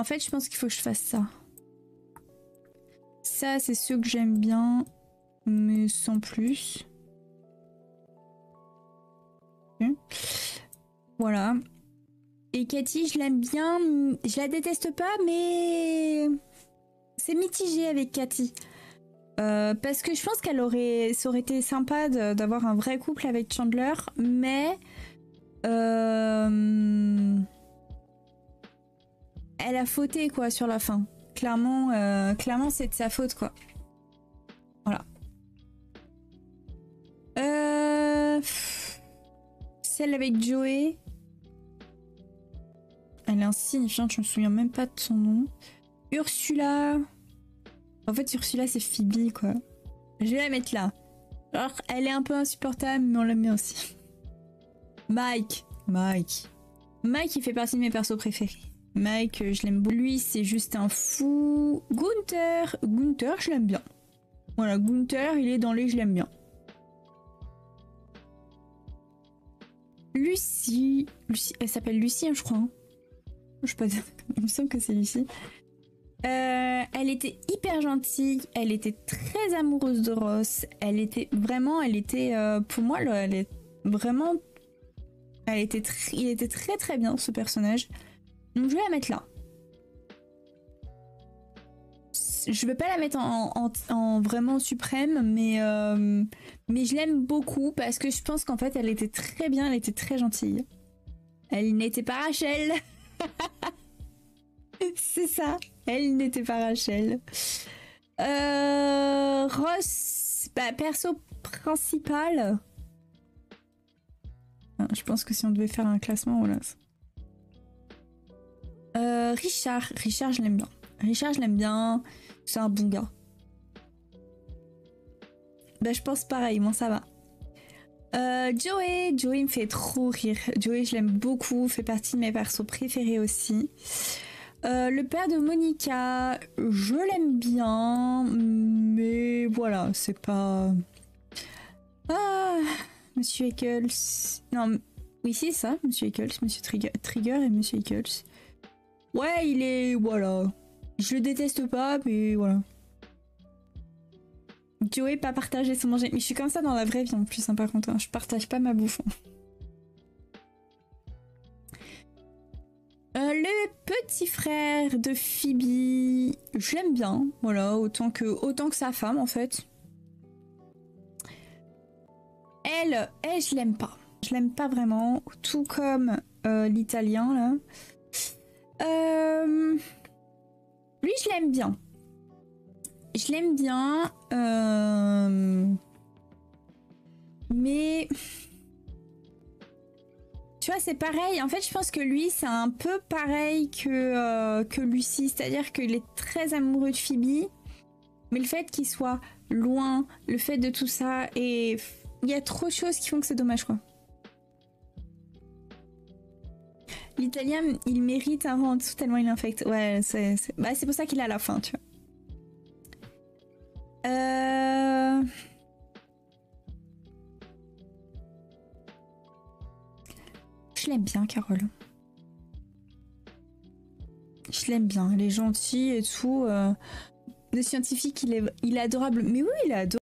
en fait, je pense qu'il faut que je fasse ça. Ça, c'est ceux que j'aime bien, mais sans plus. Voilà. Et Cathy, je l'aime bien. Je la déteste pas, mais c'est mitigé avec Cathy. Parce que je pense ça aurait été sympa d'avoir un vrai couple avec Chandler, mais elle a fauté quoi sur la fin. Clairement c'est de sa faute quoi. Voilà. Celle avec Joey. Elle est insignifiante, je me souviens même pas de son nom. Ursula. En fait, Ursula, c'est Phoebe, quoi. Je vais la mettre là. Alors, elle est un peu insupportable, mais on l'aime bien aussi. Mike, il fait partie de mes persos préférés. Mike, je l'aime beaucoup. Lui, c'est juste un fou. Gunther, je l'aime bien. Voilà, Gunther, il est dans les je l'aime bien. Lucie, elle s'appelle Lucie, hein, je crois. Hein. Je sais pas, il me semble que c'est Lucie. Elle était hyper gentille, elle était très amoureuse de Ross, elle était pour moi, il était très très bien ce personnage. Donc je vais la mettre là. Je vais pas la mettre en vraiment suprême, mais je l'aime beaucoup parce que je pense qu'en fait elle était très bien, elle était très gentille. Elle n'était pas Rachel. C'est ça, elle n'était pas Rachel. Ross, perso principal. Je pense que si on devait faire un classement, voilà. Richard, je l'aime bien. C'est un bon gars. Je pense pareil, moi ça va. Joey me fait trop rire. Joey, je l'aime beaucoup, fait partie de mes persos préférés aussi. Le père de Monica, je l'aime bien, mais voilà, c'est pas... Ah, Monsieur Eccles... Non, oui, c'est ça, Monsieur Eccles, Monsieur Trigger et Monsieur Eccles. Ouais, il est... Voilà. Je le déteste pas, mais voilà. Joey, pas partager son manger. Mais je suis comme ça dans la vraie vie en plus, hein, par contre. Hein. Je partage pas ma bouffe. Le petit frère de Phoebe, je l'aime bien, voilà, autant que sa femme en fait. Elle, je l'aime pas. Je l'aime pas vraiment, tout comme l'italien là. Lui, je l'aime bien. Mais... Tu vois, c'est pareil. En fait, je pense que lui, c'est un peu pareil que Lucie. C'est-à-dire qu'il est très amoureux de Phoebe. Mais le fait qu'il soit loin, le fait de tout ça, et il y a trop de choses qui font que c'est dommage, quoi. L'italien, il mérite un rang en dessous tellement il infecte. Ouais, c'est pour ça qu'il est à la fin, tu vois. Je l'aime bien, Carole. Je l'aime bien. Elle est gentille et tout. Le scientifique, il est adorable. Mais oui, il est adorable.